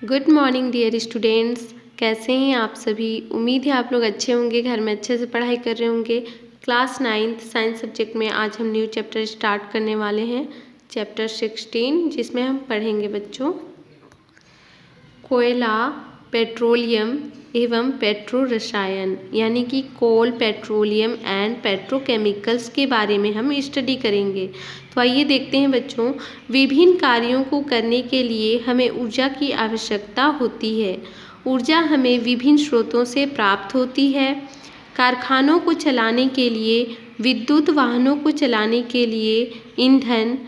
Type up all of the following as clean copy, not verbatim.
Good morning dear students. कैसे हैं आप सभी। उम्मीद है आप लोग अच्छे होंगे, घर में अच्छे से पढ़ाई कर रहे होंगे। क्लास 9th साइंस सब्जेक्ट में आज हम न्यू चैप्टर स्टार्ट करने वाले हैं, चैप्टर 16, जिसमें हम पढ़ेंगे बच्चों कोयला, पेट्रोलियम एवं पेट्रो रसायन, यानी कि कोल, पेट्रोलियम एंड पेट्रोकेमिकल्स के बारे में हम स्टडी करेंगे। तो आइए देखते हैं बच्चों, विभिन्न कार्यों को करने के लिए हमें ऊर्जा की आवश्यकता होती है। ऊर्जा हमें विभिन्न स्रोतों से प्राप्त होती है। कारखानों को चलाने के लिए, विद्युत वाहनों को चलाने के लिए ईंधन,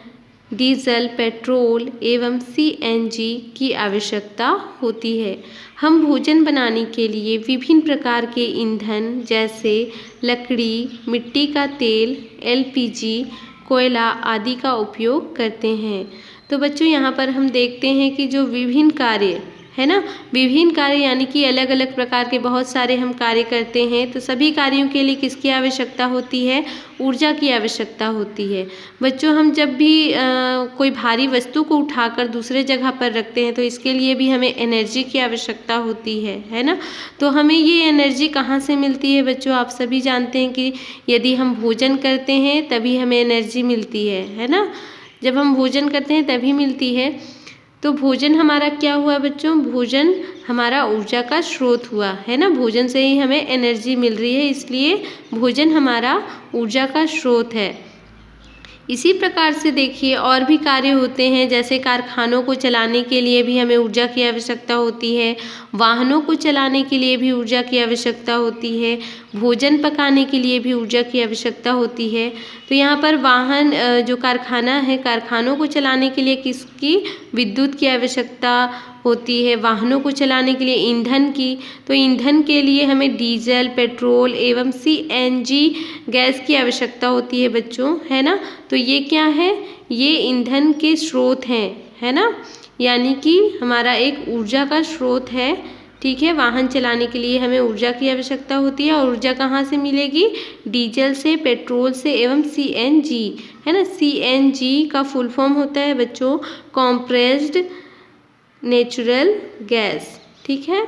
डीजल, पेट्रोल एवं सीएनजी की आवश्यकता होती है। हम भोजन बनाने के लिए विभिन्न प्रकार के ईंधन जैसे लकड़ी, मिट्टी का तेल, एलपीजी, कोयला आदि का उपयोग करते हैं। तो बच्चों यहाँ पर हम देखते हैं कि जो विभिन्न कार्य है ना, विभिन्न कार्य यानी कि अलग अलग प्रकार के बहुत सारे हम कार्य करते हैं। तो सभी कार्यों के लिए किसकी आवश्यकता होती है? ऊर्जा की आवश्यकता होती है। बच्चों हम जब भी कोई भारी वस्तु को उठाकर दूसरे जगह पर रखते हैं तो इसके लिए भी हमें एनर्जी की आवश्यकता होती है ना। तो हमें ये एनर्जी कहाँ से मिलती है बच्चों? आप सभी जानते हैं कि यदि हम भोजन करते हैं तभी हमें एनर्जी मिलती है ना। जब हम भोजन करते हैं तभी मिलती है। तो भोजन हमारा क्या हुआ बच्चों? भोजन हमारा ऊर्जा का स्रोत हुआ है ना। भोजन से ही हमें एनर्जी मिल रही है, इसलिए भोजन हमारा ऊर्जा का स्रोत है। इसी प्रकार से देखिए और भी कार्य होते हैं, जैसे कारखानों को चलाने के लिए भी हमें ऊर्जा की आवश्यकता होती है। वाहनों को चलाने के लिए भी ऊर्जा की आवश्यकता होती है। भोजन पकाने के लिए भी ऊर्जा की आवश्यकता होती है। तो यहाँ पर वाहन जो कारखाना है, कारखानों को चलाने के लिए किसकी? विद्युत की आवश्यकता होती है। वाहनों को चलाने के लिए ईंधन की। तो ईंधन के लिए हमें डीजल, पेट्रोल एवं सीएनजी गैस की आवश्यकता होती है बच्चों, है ना। तो ये क्या है? ये ईंधन के स्रोत हैं, है ना, यानी कि हमारा एक ऊर्जा का स्रोत है। ठीक है, वाहन चलाने के लिए हमें ऊर्जा की आवश्यकता होती है। और ऊर्जा कहाँ से मिलेगी? डीजल से, पेट्रोल से एवं सीएनजी, है ना। सीएनजी का फुल फॉर्म होता है बच्चों कॉम्प्रेस्ड नेचुरल गैस। ठीक है,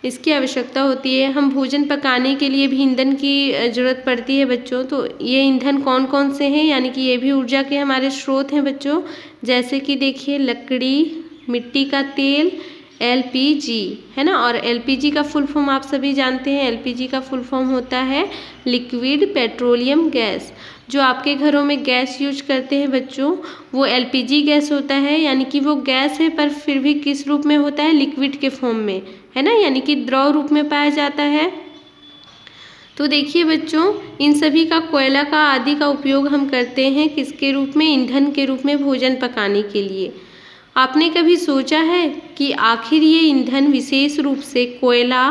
इसकी आवश्यकता होती है। हम भोजन पकाने के लिए भी ईंधन की ज़रूरत पड़ती है बच्चों। तो ये ईंधन कौन कौन से हैं, यानी कि ये भी ऊर्जा के हमारे स्रोत हैं बच्चों। जैसे कि देखिए लकड़ी, मिट्टी का तेल, एलपीजी, है ना। और एलपीजी का फुल फॉर्म आप सभी जानते हैं। एलपीजी का फुल फॉर्म होता है लिक्विड पेट्रोलियम गैस। जो आपके घरों में गैस यूज करते हैं बच्चों, वो एलपीजी गैस होता है, यानी कि वो गैस है पर फिर भी किस रूप में होता है? लिक्विड के फॉर्म में, है ना, यानी कि द्रव रूप में पाया जाता है। तो देखिए बच्चों, इन सभी का, कोयला का आदि का उपयोग हम करते हैं किसके रूप में? ईंधन के रूप में भोजन पकाने के लिए। आपने कभी सोचा है कि आखिर ये ईंधन विशेष रूप से कोयला,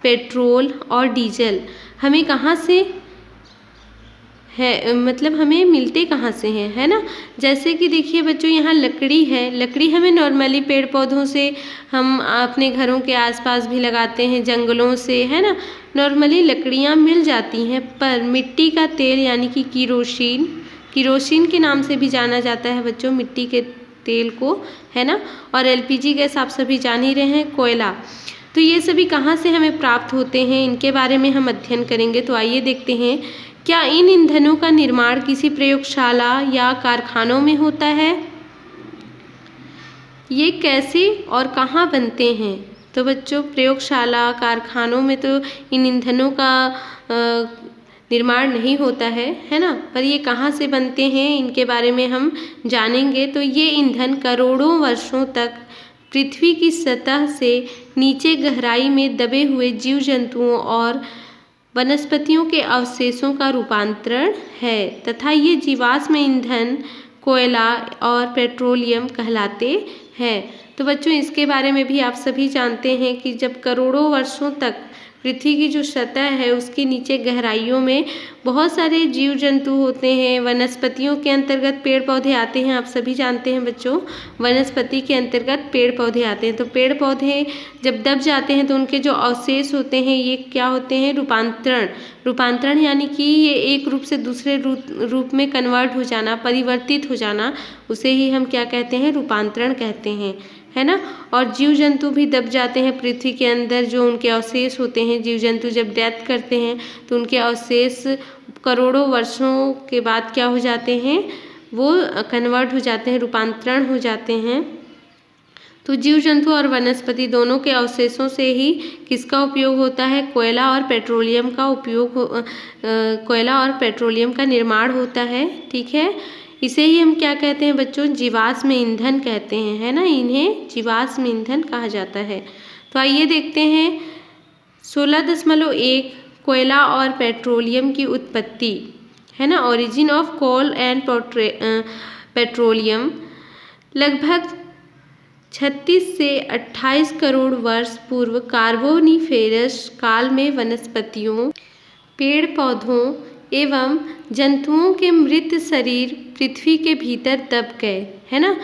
पेट्रोल और डीजल हमें कहाँ से है, मतलब हमें मिलते कहाँ से हैं, है ना। जैसे कि देखिए बच्चों यहाँ लकड़ी है। लकड़ी हमें नॉर्मली पेड़ पौधों से हम अपने घरों के आसपास भी लगाते हैं, जंगलों से, है ना। नॉर्मली लकड़ियाँ मिल जाती हैं। पर मिट्टी का तेल यानी कि किरोसिन, किरोसिन के नाम से भी जाना जाता है बच्चों मिट्टी के तेल को, है ना। और एलपीजी गैस आप सभी जान ही रहे हैं, कोयला। तो ये सभी कहाँ से हमें प्राप्त होते हैं, इनके बारे में हम अध्ययन करेंगे। तो आइए देखते हैं, क्या इन ईंधनों का निर्माण किसी प्रयोगशाला या कारखानों में होता है? ये कैसे और कहाँ बनते हैं? तो बच्चों प्रयोगशाला, कारखानों में तो इन ईंधनों का निर्माण नहीं होता है ना। पर ये कहाँ से बनते हैं, इनके बारे में हम जानेंगे। तो ये ईंधन करोड़ों वर्षों तक पृथ्वी की सतह से नीचे गहराई में दबे हुए जीव जंतुओं और वनस्पतियों के अवशेषों का रूपांतरण है, तथा ये जीवाश्म ईंधन कोयला और पेट्रोलियम कहलाते हैं। तो बच्चों इसके बारे में भी आप सभी जानते हैं कि जब करोड़ों वर्षों तक पृथ्वी की जो सतह है उसके नीचे गहराइयों में बहुत सारे जीव जंतु होते हैं। वनस्पतियों के अंतर्गत पेड़ पौधे आते हैं, आप सभी जानते हैं बच्चों, वनस्पति के अंतर्गत पेड़ पौधे आते हैं। तो पेड़ पौधे जब दब जाते हैं तो उनके जो अवशेष होते हैं ये क्या होते हैं? रूपांतरण। रूपांतरण यानी कि ये एक रूप से दूसरे रूप में कन्वर्ट हो जाना, परिवर्तित हो जाना, उसे ही हम क्या कहते हैं? रूपांतरण कहते हैं, है ना। और जीव जंतु भी दब जाते हैं पृथ्वी के अंदर, जो उनके अवशेष होते हैं, जीव जंतु जब डेथ करते हैं तो उनके अवशेष करोड़ों वर्षों के बाद क्या हो जाते हैं, वो कन्वर्ट हो जाते हैं, रूपांतरण हो जाते हैं। तो जीव जंतु और वनस्पति दोनों के अवशेषों से ही किसका उपयोग होता है, कोयला और पेट्रोलियम का उपयोग कोयला और पेट्रोलियम का निर्माण होता है, ठीक है। इसे ही हम क्या कहते हैं बच्चों, जीवाश्म ईंधन कहते हैं, है ना। इन्हें जीवाश्म ईंधन कहा जाता है। तो आइए देखते हैं 16.1 कोयला और पेट्रोलियम की उत्पत्ति, है ना। Origin of coal and petroleum. लगभग 36 से 28 करोड़ वर्ष पूर्व कार्बोनिफेरस काल में वनस्पतियों, पेड़ पौधों एवं जंतुओं के मृत शरीर पृथ्वी के भीतर दब गए, है ना।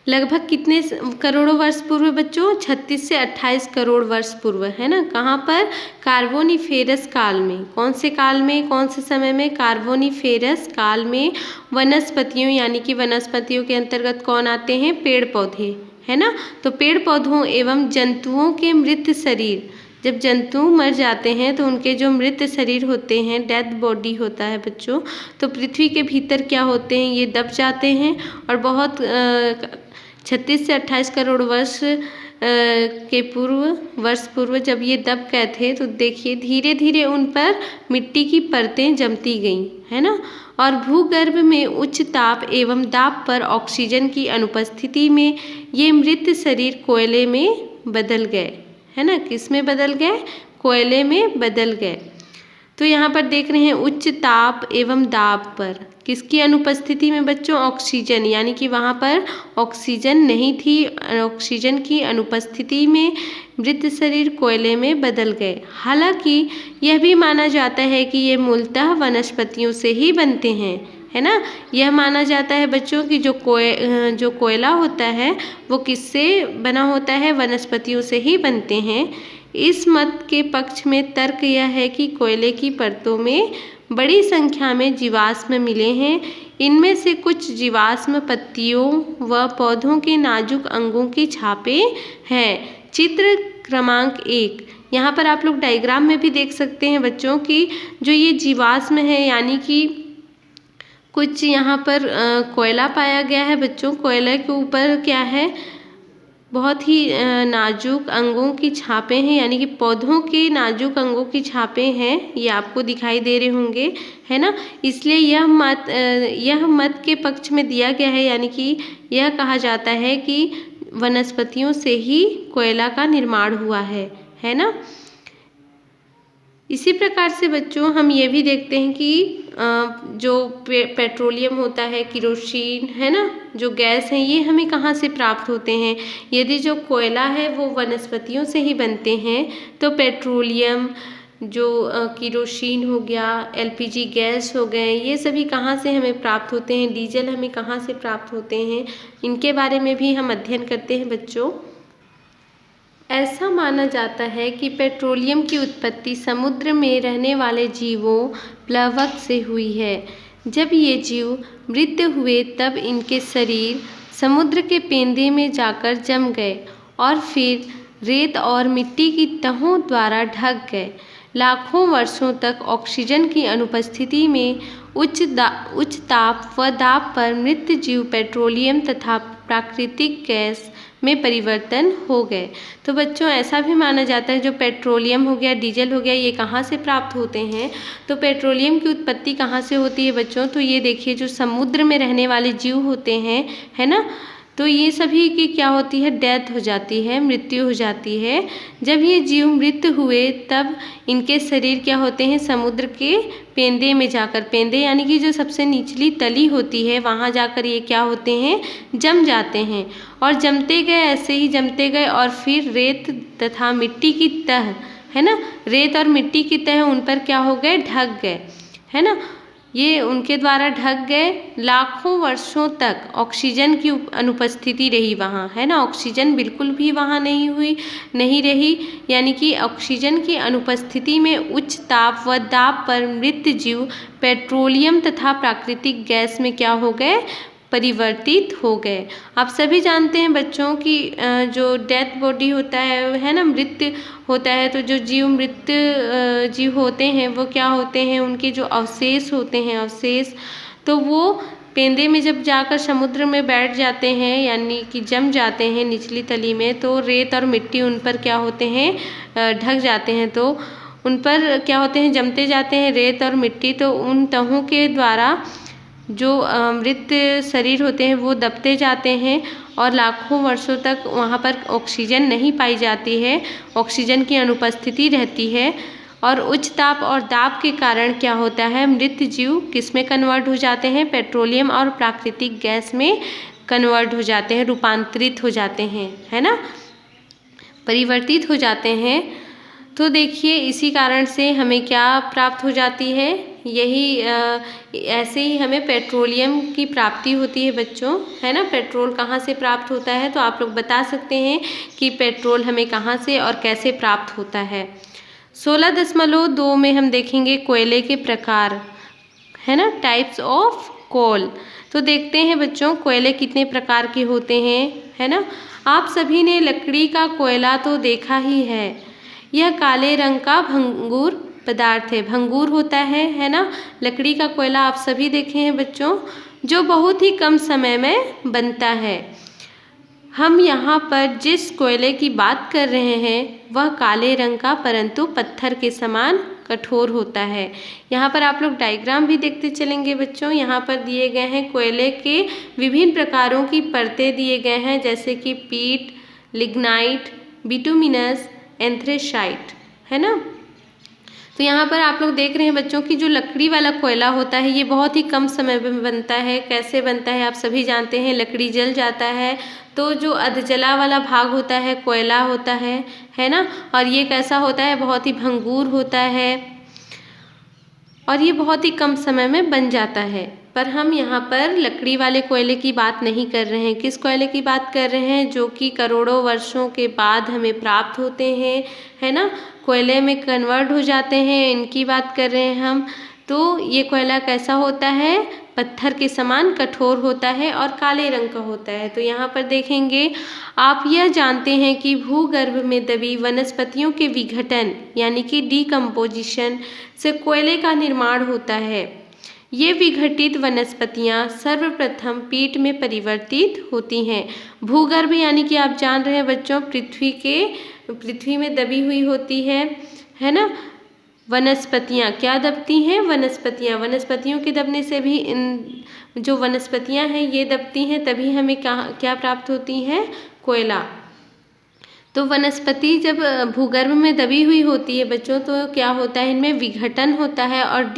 लगभग कितने करोड़ों वर्ष पूर्व बच्चों, 36 से 28 करोड़ वर्ष पूर्व, है ना। कहाँ पर, कार्बोनिफेरस काल में। कौन से काल में, कौन से समय में, कार्बोनिफेरस काल में वनस्पतियों, यानी कि वनस्पतियों के अंतर्गत कौन आते हैं, पेड़ पौधे, है ना। तो पेड़ पौधों एवं जंतुओं के मृत शरीर, जब जंतु मर जाते हैं तो उनके जो मृत शरीर होते हैं, डेथ बॉडी होता है बच्चों, तो पृथ्वी के भीतर क्या होते हैं, ये दब जाते हैं। और बहुत 36 से 28 करोड़ वर्ष के वर्ष पूर्व जब ये दब गए थे, तो देखिए धीरे धीरे उन पर मिट्टी की परतें जमती गईं, है ना। और भूगर्भ में उच्च ताप एवं दाब पर ऑक्सीजन की अनुपस्थिति में ये मृत शरीर कोयले में बदल गए, है ना। किस में बदल गए, कोयले में बदल गए। तो यहाँ पर देख रहे हैं उच्च ताप एवं दाब पर, किसकी अनुपस्थिति में बच्चों, ऑक्सीजन, यानी कि वहाँ पर ऑक्सीजन नहीं थी, ऑक्सीजन की अनुपस्थिति में मृत शरीर कोयले में बदल गए। हालांकि यह भी माना जाता है कि ये मूलतः वनस्पतियों से ही बनते हैं, है ना। यह माना जाता है बच्चों कि जो कोयला होता है वो किससे बना होता है, वनस्पतियों से ही बनते हैं। इस मत के पक्ष में तर्क यह है कि कोयले की परतों में बड़ी संख्या में जीवाश्म मिले हैं। इनमें से कुछ जीवाश्म पत्तियों व पौधों के नाजुक अंगों की छापें हैं। चित्र क्रमांक 1, यहाँ पर आप लोग डायग्राम में भी देख सकते हैं बच्चों की जो ये जीवाश्म है, यानी कि कुछ यहाँ पर कोयला पाया गया है बच्चों। कोयले के ऊपर क्या है, बहुत ही नाजुक अंगों की छापें हैं, यानी कि पौधों के नाजुक अंगों की छापें हैं, ये आपको दिखाई दे रहे होंगे, है ना। इसलिए यह मत के पक्ष में दिया गया है, यानी कि यह कहा जाता है कि वनस्पतियों से ही कोयला का निर्माण हुआ है ना। इसी प्रकार से बच्चों हम ये भी देखते हैं कि जो पेट्रोलियम होता है, किरोसिन, है ना, जो गैस है, ये हमें कहाँ से प्राप्त होते हैं। यदि जो कोयला है वो वनस्पतियों से ही बनते हैं, तो पेट्रोलियम, जो किरोसिन हो गया, LPG गैस हो गए, ये सभी कहाँ से हमें प्राप्त होते हैं, डीजल हमें कहाँ से प्राप्त होते हैं, इनके बारे में भी हम अध्ययन करते हैं बच्चों। ऐसा माना जाता है कि पेट्रोलियम की उत्पत्ति समुद्र में रहने वाले जीवों, प्लवक से हुई है। जब ये जीव मृत हुए तब इनके शरीर समुद्र के पेंदे में जाकर जम गए और फिर रेत और मिट्टी की तहों द्वारा ढक गए। लाखों वर्षों तक ऑक्सीजन की अनुपस्थिति में उच्च ताप व दाब पर मृत जीव पेट्रोलियम तथा प्राकृतिक गैस में परिवर्तन हो गए। तो बच्चों ऐसा भी माना जाता है जो पेट्रोलियम हो गया, डीजल हो गया, ये कहाँ से प्राप्त होते हैं। तो पेट्रोलियम की उत्पत्ति कहाँ से होती है बच्चों, तो ये देखिए जो समुद्र में रहने वाले जीव होते हैं, है ना, तो ये सभी की क्या होती है, डेथ हो जाती है, मृत्यु हो जाती है। जब ये जीव मृत हुए तब इनके शरीर क्या होते हैं, समुद्र के पेंदे में जाकर, पेंदे यानी कि जो सबसे निचली तली होती है, वहाँ जाकर ये क्या होते हैं, जम जाते हैं। और जमते गए, ऐसे ही जमते गए और फिर रेत तथा मिट्टी की तह, है ना, रेत और मिट्टी की तह उन पर क्या हो गए, ढक गए, है ना, ये उनके द्वारा ढक गए। लाखों वर्षों तक ऑक्सीजन की अनुपस्थिति रही वहाँ, है ना, ऑक्सीजन बिल्कुल भी वहाँ नहीं रही, यानी कि ऑक्सीजन की अनुपस्थिति में उच्च ताप व दाब पर मृत जीव पेट्रोलियम तथा प्राकृतिक गैस में क्या हो गए, परिवर्तित हो गए। आप सभी जानते हैं बच्चों कि जो डेथ बॉडी होता है ना, मृत होता है, तो जो जीव मृत जीव होते हैं वो क्या होते हैं, उनके जो अवशेष होते हैं, अवशेष, तो वो पेंदे में जब जाकर समुद्र में बैठ जाते हैं यानी कि जम जाते हैं निचली तली में, तो रेत और मिट्टी उन पर क्या होते हैं, ढक जाते हैं। तो उन पर क्या होते हैं, जमते जाते हैं रेत और मिट्टी, तो उन तहों के द्वारा जो मृत शरीर होते हैं वो दबते जाते हैं और लाखों वर्षों तक वहाँ पर ऑक्सीजन नहीं पाई जाती है, ऑक्सीजन की अनुपस्थिति रहती है। और उच्च ताप और दाब के कारण क्या होता है, मृत जीव किस में कन्वर्ट हो जाते हैं, पेट्रोलियम और प्राकृतिक गैस में कन्वर्ट हो जाते हैं, रूपांतरित हो जाते हैं, है ना, परिवर्तित हो जाते हैं। तो देखिए इसी कारण से हमें क्या प्राप्त हो जाती है, यही ऐसे ही हमें पेट्रोलियम की प्राप्ति होती है बच्चों, है ना। पेट्रोल कहाँ से प्राप्त होता है, तो आप लोग बता सकते हैं कि पेट्रोल हमें कहाँ से और कैसे प्राप्त होता है। 16.2 में हम देखेंगे कोयले के प्रकार, है ना, टाइप्स ऑफ कोल। तो देखते हैं बच्चों कोयले कितने प्रकार के होते हैं, है ना। आप सभी ने लकड़ी का कोयला तो देखा ही है, यह काले रंग का भंगूर पदार्थ है, भंगूर होता है ना। लकड़ी का कोयला आप सभी देखे हैं बच्चों, जो बहुत ही कम समय में बनता है। हम यहाँ पर जिस कोयले की बात कर रहे हैं वह काले रंग का परंतु पत्थर के समान कठोर होता है। यहाँ पर आप लोग डायग्राम भी देखते चलेंगे बच्चों। यहाँ पर दिए गए हैं कोयले के विभिन्न प्रकारों की परतें दिए गए हैं, जैसे कि पीट, लिग्नाइट, बिटुमिनस, एंथ्रेसाइट, है ना। तो यहाँ पर आप लोग देख रहे हैं बच्चों की जो लकड़ी वाला कोयला होता है ये बहुत ही कम समय में बनता है। कैसे बनता है आप सभी जानते हैं, लकड़ी जल जाता है तो जो अधजला वाला भाग होता है कोयला होता है ना, और ये कैसा होता है, बहुत ही भंगूर होता है और ये बहुत ही कम समय में बन जाता है। पर हम यहाँ पर लकड़ी वाले कोयले की बात नहीं कर रहे हैं। किस कोयले की बात कर रहे हैं, जो कि करोड़ों वर्षों के बाद हमें प्राप्त होते हैं, है ना, कोयले में कन्वर्ट हो जाते हैं, इनकी बात कर रहे हैं हम। तो ये कोयला कैसा होता है, पत्थर के समान कठोर होता है और काले रंग का होता है। तो यहाँ पर देखेंगे आप यह जानते हैं कि भूगर्भ में दबी वनस्पतियों के विघटन यानी कि डिकम्पोजिशन से कोयले का निर्माण होता है। ये विघटित वनस्पतियाँ सर्वप्रथम पीट में परिवर्तित होती हैं। भूगर्भ यानी कि आप जान रहे हैं बच्चों, पृथ्वी में दबी हुई होती है ना। वनस्पतियाँ क्या दबती हैं, वनस्पतियों के दबने से भी इन जो वनस्पतियाँ हैं ये दबती हैं, तभी हमें क्या प्राप्त होती है, कोयला। तो वनस्पति जब भूगर्भ में दबी हुई होती है बच्चों, तो क्या होता है, इनमें विघटन होता है और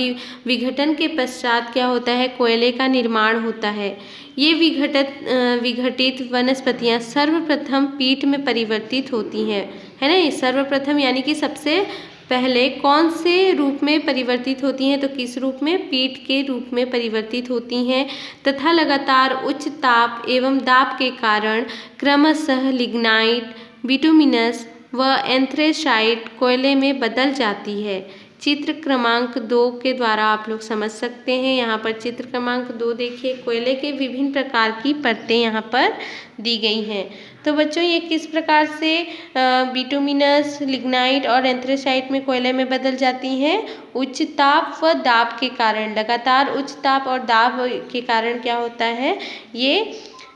विघटन के पश्चात क्या होता है, कोयले का निर्माण होता है। ये विघटित वनस्पतियाँ सर्वप्रथम पीट में परिवर्तित होती हैं, है ना। ये सर्वप्रथम यानी कि सबसे पहले कौन से रूप में परिवर्तित होती हैं, तो किस रूप में, पीट के रूप में परिवर्तित होती हैं तथा लगातार उच्च ताप एवं दाब के कारण क्रमशः लिग्नाइट, बिटुमिनस व एंथ्रेसाइट कोयले में बदल जाती है। चित्र क्रमांक 2 के द्वारा आप लोग समझ सकते हैं। यहाँ पर चित्र क्रमांक 2 देखिए, कोयले के विभिन्न प्रकार की परतें यहाँ पर दी गई हैं। तो बच्चों ये किस प्रकार से बिटुमिनस, लिग्नाइट और एंथ्रेसाइट में कोयले में बदल जाती हैं, उच्च ताप व दाब के कारण। लगातार उच्च ताप और दाब के कारण क्या होता है, ये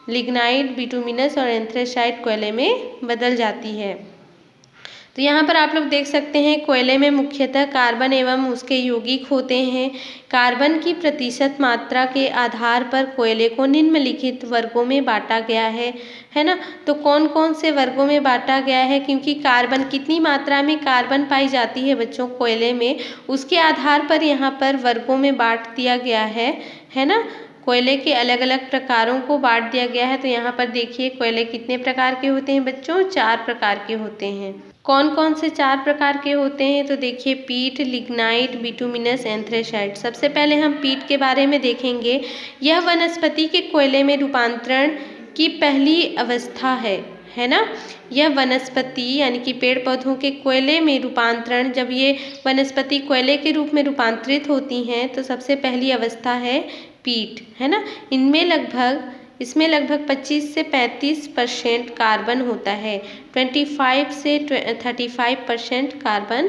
लिग्नाइट, बिटुमिनस और एंथ्रेसाइट कोयले में बदल जाती है। तो यहाँ पर आप लोग देख सकते हैं कोयले में मुख्यतः कार्बन एवं उसके यौगिक होते हैं। कार्बन की प्रतिशत मात्रा के आधार पर कोयले को निम्नलिखित वर्गों में बांटा गया है ना। तो कौन कौन से वर्गों में बांटा गया है, क्योंकि कार्बन कितनी मात्रा में कार्बन पाई जाती है बच्चों कोयले में, उसके आधार पर यहाँ पर वर्गों में बांट दिया गया है ना। कोयले के अलग अलग प्रकारों को बांट दिया गया है। तो यहाँ पर देखिए कोयले कितने प्रकार के होते हैं बच्चों, 4 प्रकार के होते हैं। कौन कौन से 4 प्रकार के होते हैं, तो देखिए पीट, लिग्नाइट, बिटुमिनस, एंथ्रेसाइट। सबसे पहले हम पीट के बारे में देखेंगे। यह वनस्पति के कोयले में रूपांतरण की पहली अवस्था है ना। यह वनस्पति यानी कि पेड़ पौधों के कोयले में रूपांतरण, जब ये वनस्पति कोयले के रूप में रूपांतरित होती हैं तो सबसे पहली अवस्था है पीट, है ना। इसमें लगभग 25 से 35% कार्बन होता है, 25 से 35% कार्बन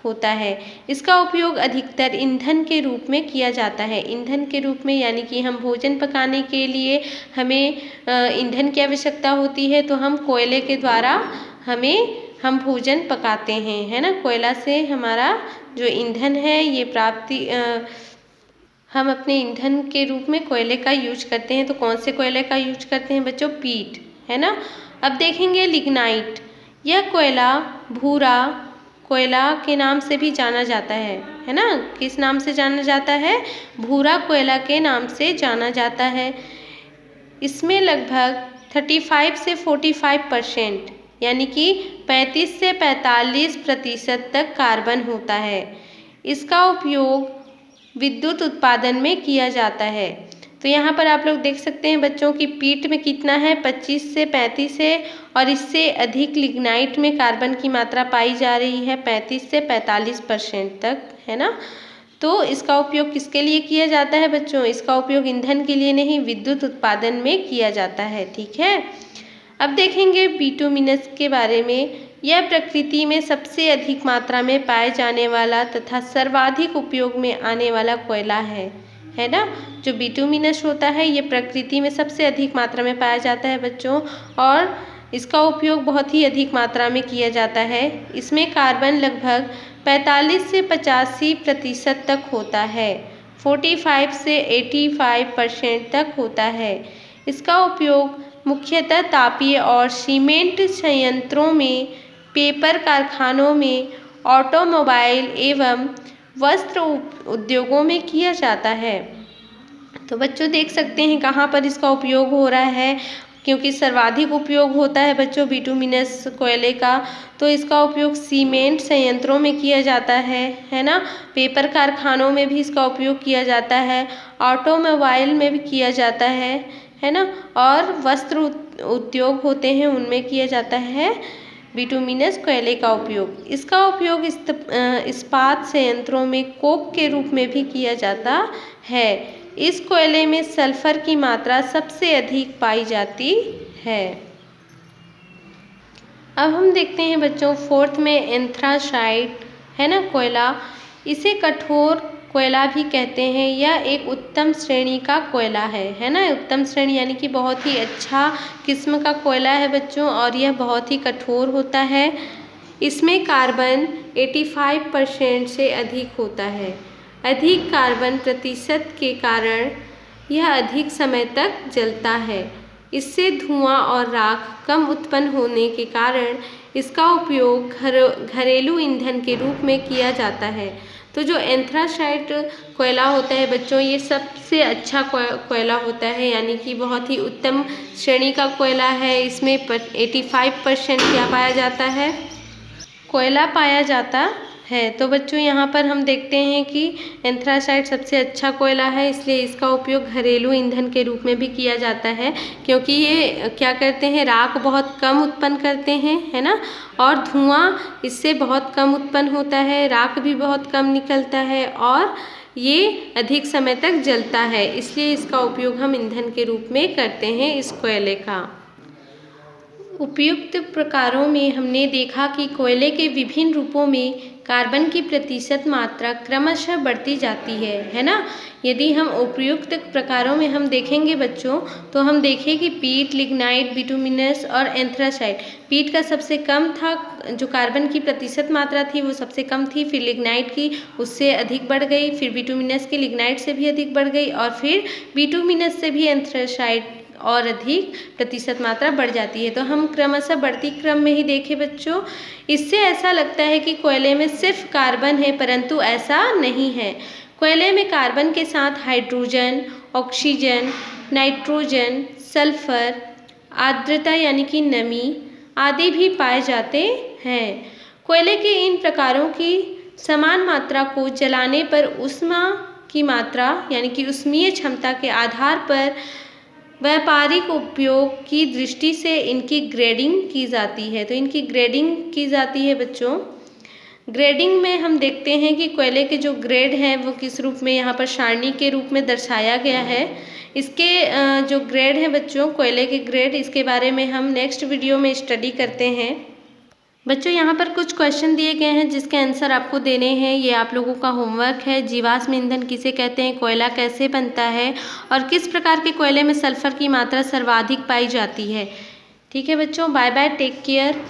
होता है। इसका उपयोग अधिकतर ईंधन के रूप में किया जाता है। ईंधन के रूप में यानी कि हम भोजन पकाने के लिए हमें ईंधन की आवश्यकता होती है, तो हम कोयले के द्वारा हम भोजन पकाते हैं, है ना। कोयला से हमारा जो ईंधन है ये हम अपने ईंधन के रूप में कोयले का यूज करते हैं। तो कौन से कोयले का यूज करते हैं बच्चों? पीट, है ना। अब देखेंगे लिग्नाइट। यह कोयला भूरा कोयला के नाम से भी जाना जाता है ना। किस नाम से जाना जाता है? भूरा कोयला के नाम से जाना जाता है। इसमें लगभग 35 से 45% यानी कि 35 से 45% तक कार्बन होता है। इसका उपयोग विद्युत उत्पादन में किया जाता है। तो यहाँ पर आप लोग देख सकते हैं बच्चों की पीट में कितना है, 25 से 35 है, और इससे अधिक लिग्नाइट में कार्बन की मात्रा पाई जा रही है 35 से 45% तक, है ना। तो इसका उपयोग किसके लिए किया जाता है बच्चों? इसका उपयोग ईंधन के लिए नहीं, विद्युत उत्पादन में किया जाता है, ठीक है। अब देखेंगे बिटुमिनस के बारे में। यह प्रकृति में सबसे अधिक मात्रा में पाए जाने वाला तथा सर्वाधिक उपयोग में आने वाला कोयला है ना। जो बिटुमिनस होता है ये प्रकृति में सबसे अधिक मात्रा में पाया जाता है बच्चों, और इसका उपयोग बहुत ही अधिक मात्रा में किया जाता है। इसमें कार्बन लगभग 45 से 85% तक होता है, 45 से 85% तक होता है। इसका उपयोग मुख्यतः तापीय और सीमेंट संयंत्रों में, पेपर कारखानों में, ऑटोमोबाइल एवं वस्त्र उद्योगों में किया जाता है। तो बच्चों देख सकते हैं कहाँ पर इसका उपयोग हो रहा है, क्योंकि सर्वाधिक उपयोग होता है बच्चों बिटुमिनस कोयले का, तो इसका उपयोग सीमेंट संयंत्रों में किया जाता है ना। पेपर कारखानों में भी इसका उपयोग किया जाता है, ऑटोमोबाइल में भी किया जाता है ना, और वस्त्र उद्योग होते हैं उनमें किया जाता है बिटुमिनस कोयले का उपयोग। इसका उपयोग इस्पात संयंत्रों में कोक के रूप में भी किया जाता है। इस कोयले में सल्फर की मात्रा सबसे अधिक पाई जाती है। अब हम देखते हैं बच्चों फोर्थ में एंथ्रासाइट, है ना कोयला। इसे कठोर कोयला भी कहते हैं। यह एक उत्तम श्रेणी का कोयला है ना। उत्तम श्रेणी यानी कि बहुत ही अच्छा किस्म का कोयला है बच्चों, और यह बहुत ही कठोर होता है। इसमें कार्बन 85% से अधिक होता है। अधिक कार्बन प्रतिशत के कारण यह अधिक समय तक जलता है। इससे धुआं और राख कम उत्पन्न होने के कारण इसका उपयोग घरेलू ईंधन के रूप में किया जाता है। तो जो एंथ्रासाइट कोयला होता है बच्चों ये सबसे अच्छा कोयला होता है, यानी कि बहुत ही उत्तम श्रेणी का कोयला है। इसमें 85% क्या पाया जाता है? कोयला पाया जाता है। तो बच्चों यहाँ पर हम देखते हैं कि एंथ्रासाइट सबसे अच्छा कोयला है, इसलिए इसका उपयोग घरेलू ईंधन के रूप में भी किया जाता है, क्योंकि ये क्या करते हैं, राख बहुत कम उत्पन्न करते हैं, है ना, और धुआं इससे बहुत कम उत्पन्न होता है, राख भी बहुत कम निकलता है, और ये अधिक समय तक जलता है। इसलिए इसका उपयोग हम ईंधन के रूप में करते हैं इस कोयले का। उपयुक्त प्रकारों में हमने देखा कि कोयले के विभिन्न रूपों में कार्बन की प्रतिशत मात्रा क्रमशः बढ़ती जाती है ना। यदि हम उपयुक्त प्रकारों में हम देखेंगे बच्चों, तो हम देखें कि पीट, लिग्नाइट, बिटुमिनस और एंथ्रासाइट। पीट का सबसे कम था, जो कार्बन की प्रतिशत मात्रा थी वो सबसे कम थी, फिर लिग्नाइट की उससे अधिक बढ़ गई, फिर बिटुमिनस की लिग्नाइट से भी अधिक बढ़ गई, और फिर बिटुमिनस से भी एंथ्रासाइट और अधिक प्रतिशत मात्रा बढ़ जाती है। तो हम क्रमशः बढ़ती क्रम में ही देखें बच्चों। इससे ऐसा लगता है कि कोयले में सिर्फ कार्बन है, परंतु ऐसा नहीं है। कोयले में कार्बन के साथ हाइड्रोजन, ऑक्सीजन, नाइट्रोजन, सल्फर, आर्द्रता यानी कि नमी आदि भी पाए जाते हैं। कोयले के इन प्रकारों की समान मात्रा को जलाने पर ऊष्मा की मात्रा यानी कि ऊष्मीय क्षमता के आधार पर व्यापारिक उपयोग की दृष्टि से इनकी ग्रेडिंग की जाती है। तो इनकी ग्रेडिंग की जाती है बच्चों। ग्रेडिंग में हम देखते हैं कि कोयले के जो ग्रेड हैं वो किस रूप में यहाँ पर सारणी के रूप में दर्शाया गया है। इसके जो ग्रेड हैं बच्चों, कोयले के ग्रेड, इसके बारे में हम नेक्स्ट वीडियो में स्टडी करते हैं। बच्चों यहाँ पर कुछ क्वेश्चन दिए गए हैं जिसके आंसर आपको देने हैं। ये आप लोगों का होमवर्क है। जीवाश्म ईंधन किसे कहते हैं, कोयला कैसे बनता है और किस प्रकार के कोयले में सल्फर की मात्रा सर्वाधिक पाई जाती है। ठीक है बच्चों, बाय बाय, टेक केयर।